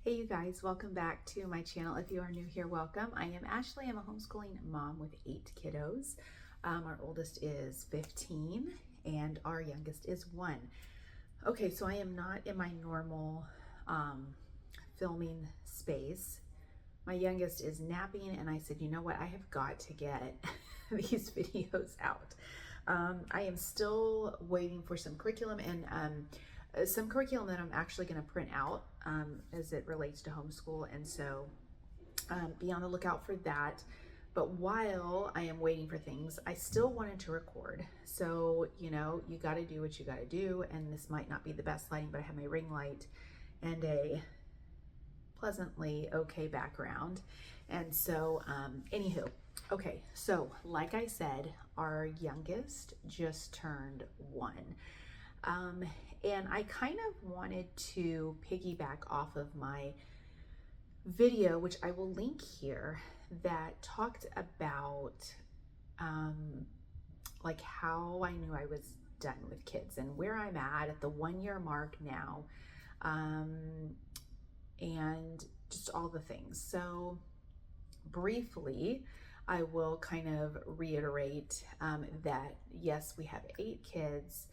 Hey you guys, welcome back to my channel. If you are new here, welcome. I am Ashley. I'm a homeschooling mom with 8 kiddos. Our oldest is 15 and our youngest is 1. Okay, so I am not in my normal filming space. My youngest is napping and I said, you know what, I have got to get these videos out. I am still waiting for some curriculum and some curriculum that I'm actually going to print out as it relates to homeschool. And so be on the lookout for that. But while I am waiting for things, I still wanted to record. So, you know, you got to do what you got to do. And this might not be the best lighting, but I have my ring light and a pleasantly okay background. And so, anywho, okay. So like I said, our youngest just turned 1. And I kind of wanted to piggyback off of my video, which I will link here, that talked about like how I knew I was done with kids and where I'm at the 1-year mark now, and just all the things. So briefly, I will kind of reiterate that yes, we have 8 kids,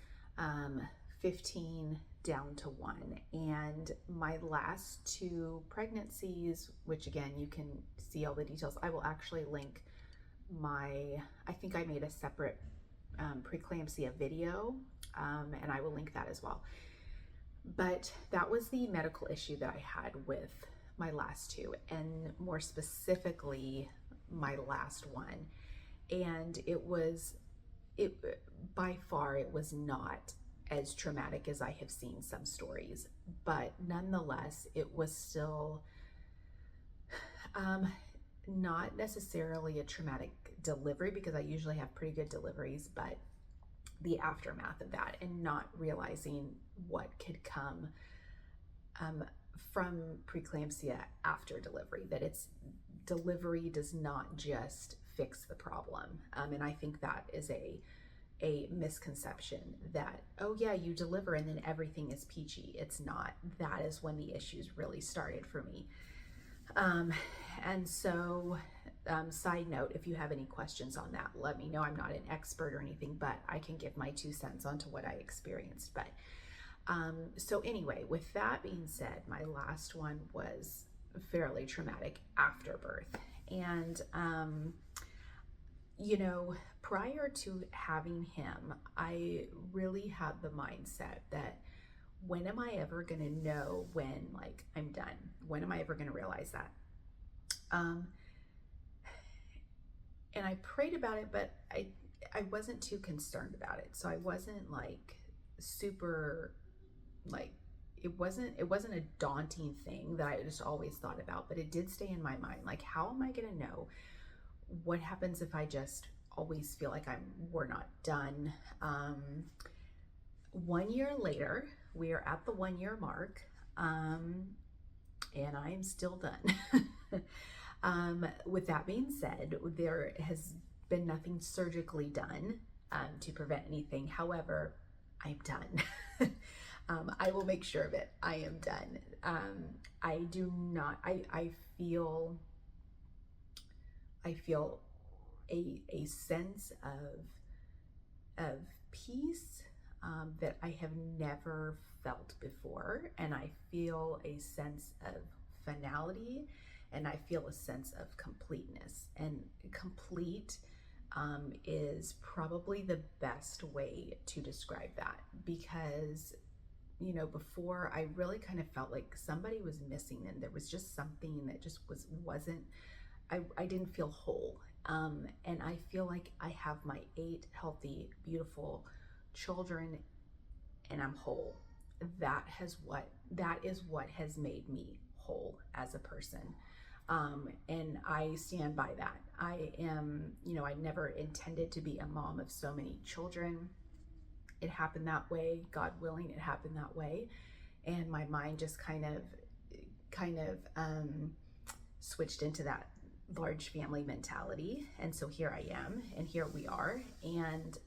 15 down to 1. And my last 2 pregnancies, which again, you can see all the details. I will actually link I think I made a separate preeclampsia video, and I will link that as well. But that was the medical issue that I had with my last 2, and more specifically, my last one. And by far, it was not as traumatic as I have seen some stories, but nonetheless, it was still not necessarily a traumatic delivery, because I usually have pretty good deliveries, but the aftermath of that and not realizing what could come from preeclampsia after delivery, that delivery does not just fix the problem. And I think that is a misconception that, oh yeah, you deliver and then everything is peachy. It's not. That is when the issues really started for me. And so, side note, if you have any questions on that, let me know. I'm not an expert or anything, but I can give my 2 cents onto what I experienced. But, so anyway, with that being said, my last one was fairly traumatic after birth. And, you know, prior to having him, I really had the mindset that when am I ever going to know when, like, I'm done? When am I ever going to realize that? And I prayed about it, but I wasn't too concerned about it. So I wasn't like super, like, it wasn't a daunting thing that I just always thought about, but it did stay in my mind. Like, how am I going to know? What happens if I just always feel like we're not done? 1 year later, we are at the 1-year mark, and I am still done. With that being said, there has been nothing surgically done to prevent anything. However, I'm done. I will make sure of it. I am done. I do not, I feel a sense of peace that I have never felt before. And I feel a sense of finality, and I feel a sense of completeness. And complete is probably the best way to describe that, because, you know, before I really kind of felt like somebody was missing, and there was just something that just wasn't, I didn't feel whole. And I feel like I have my 8 healthy, beautiful children, and I'm whole. That is what has made me whole as a person. And I stand by that. I am, you know, I never intended to be a mom of so many children. It happened that way. God willing, it happened that way. And my mind just kind of switched into that large family mentality. And so here I am, and here we are, and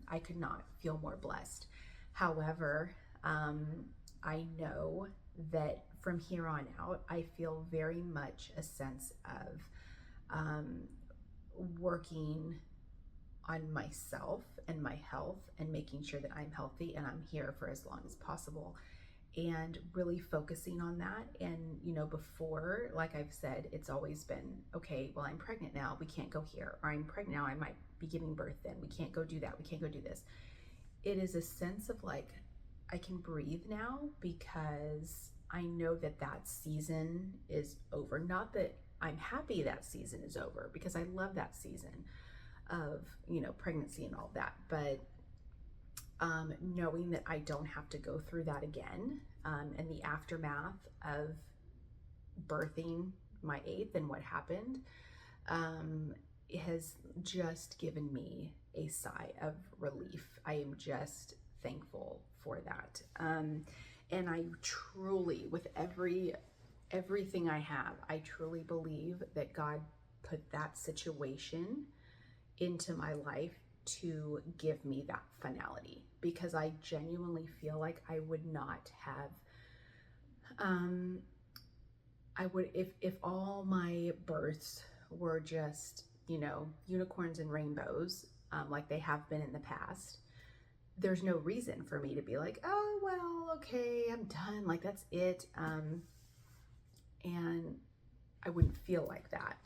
I could not feel more blessed. However, I know that from here on out, I feel very much a sense of working on myself and my health and making sure that I'm healthy and I'm here for as long as possible, and really focusing on that. And before, like I've said, it's always been, okay, well, I'm pregnant now, we can't go here, or I'm pregnant now, I might be giving birth then, we can't go do that, we can't go do this. It is a sense of like, I can breathe now because I know that that season is over. Not that I'm happy that season is over, because I love that season of pregnancy and all that, but knowing that I don't have to go through that again, and the aftermath of birthing my 8th and what happened, has just given me a sigh of relief. I am just thankful for that. And I truly, with everything I have, I truly believe that God put that situation into my life to give me that finality, because I genuinely feel like I would not have, I would, if all my births were just, unicorns and rainbows, like they have been in the past, there's no reason for me to be like, oh, well, okay, I'm done. Like, that's it. And I wouldn't feel like that.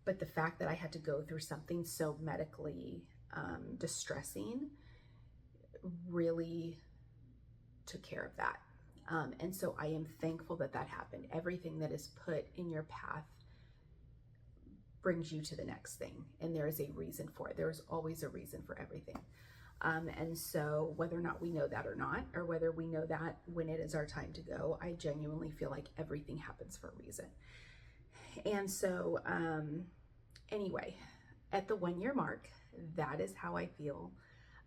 But the fact that I had to go through something so medically distressing really took care of that. And so I am thankful that that happened. Everything that is put in your path brings you to the next thing. And there is a reason for it. There is always a reason for everything. And so whether or not we know that or not, or whether we know that when it is our time to go, I genuinely feel like everything happens for a reason. And so, anyway, at the 1 year mark, that is how I feel.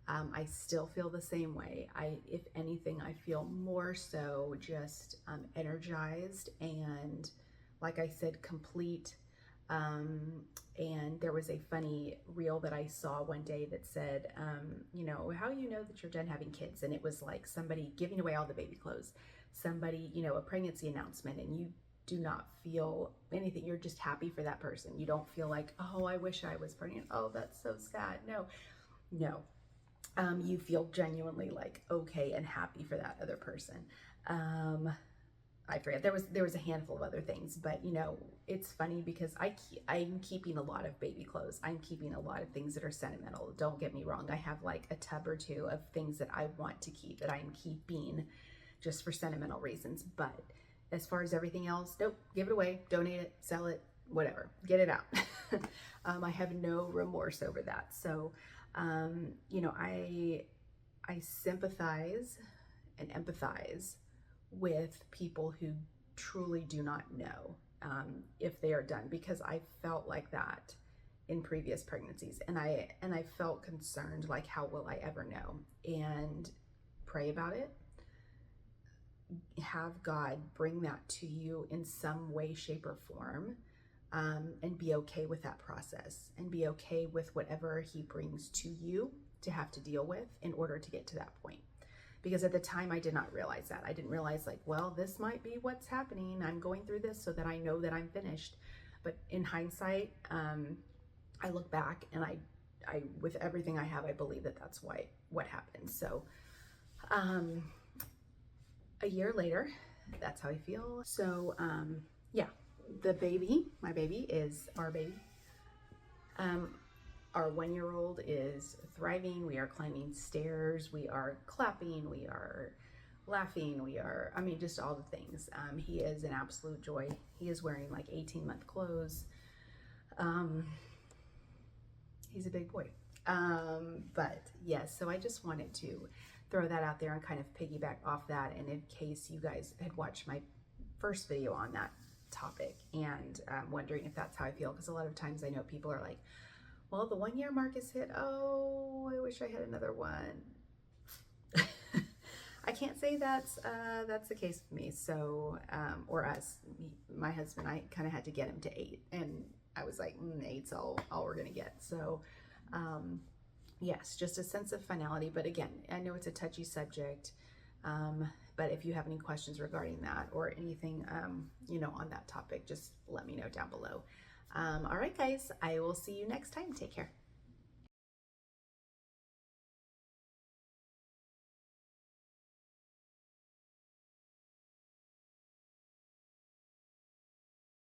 I still feel the same way. If anything, I feel more so just energized and, like I said, complete. And there was a funny reel that I saw one day that said, how you know that you're done having kids? And it was like somebody giving away all the baby clothes, somebody, a pregnancy announcement, and you do not feel anything. You're just happy for that person. You don't feel like, oh, I wish I was pregnant. Oh, that's so sad. No. You feel genuinely like okay and happy for that other person. I forget, there was a handful of other things, but it's funny because I'm keeping a lot of baby clothes. I'm keeping a lot of things that are sentimental. Don't get me wrong. I have like a tub or two of things that I want to keep, that I'm keeping just for sentimental reasons. But as far as everything else, nope, give it away, donate it, sell it, whatever, get it out. I have no remorse over that. So, I sympathize and empathize with people who truly do not know if they are done, because I felt like that in previous pregnancies, and I felt concerned, like, how will I ever know? And pray about it. Have God bring that to you in some way, shape, or form, and be okay with that process, and be okay with whatever He brings to you to have to deal with in order to get to that point. Because at the time, I did not realize that. I didn't realize, like, well, this might be what's happening. I'm going through this so that I know that I'm finished. But in hindsight, I look back and I with everything I have, I believe that that's what happened. So, a year later, that's how I feel. So, yeah, my baby is our baby. Our 1 year old is thriving. We are climbing stairs. We are clapping. We are laughing. Just all the things. He is an absolute joy. He is wearing like 18-month clothes. He's a big boy. But yes, so I just wanted to throw that out there and kind of piggyback off that. And in case you guys had watched my first video on that topic and wondering if that's how I feel, because a lot of times I know people are like, well, the 1 year mark is hit. Oh, I wish I had another one. I can't say that's the case with me. So, or us, my husband, I kind of had to get him to 8, and I was like, 8's all we're gonna get. So, yes, just a sense of finality. But again, I know it's a touchy subject. But if you have any questions regarding that or anything, you know, on that topic, just let me know down below. All right, guys, I will see you next time. Take care.